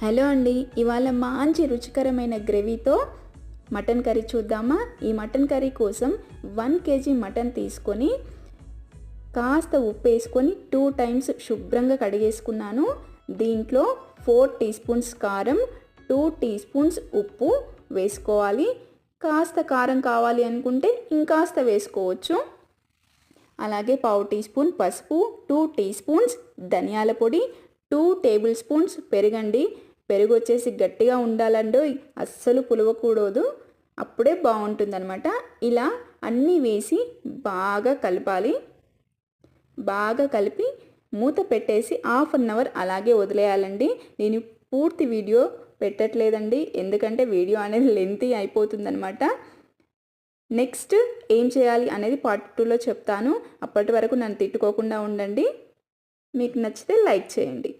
Hello అండి, ఇవాళ మంచి రుచికరమైన గ్రేవీతో మటన్ కర్రీ చూద్దామా. ఈ మటన్ కర్రీ కోసం 1 kg మటన్ తీసుకొని కాస్త ఉప్పు వేసుకొని 2 times శుభ్రంగా కడిగేసుకున్నాను. దీంట్లో 4 teaspoons కారం, 2 teaspoons ఉప్పు వేసుకోవాలి. కాస్త కారం కావాలి అనుకుంటే ఇంకాస్త వేసుకోవచ్చు. అలాగే 1/2 teaspoon పసుపు, 2 teaspoons ధనియాల పొడి, 2 tablespoons పెరుగండి. పెరుగు వచ్చేసి గట్టిగా ఉండాలండి, అస్సలు పులవకూడదు, అప్పుడే బాగుంటుందన్నమాట. ఇలా అన్నీ వేసి బాగా కలపాలి. బాగా కలిపి మూత పెట్టేసి 1/2 hour అలాగే వదిలేయాలండి. నేను పూర్తి వీడియో పెట్టట్లేదండి, ఎందుకంటే వీడియో అనేది లెంతీ అయిపోతుందన్నమాట. నెక్స్ట్ ఏం చేయాలి అనేది పార్ట్ 2లో చెప్తాను. అప్పటి వరకు నన్ను తిట్టుకోకుండా ఉండండి. మీకు నచ్చితే లైక్ చేయండి.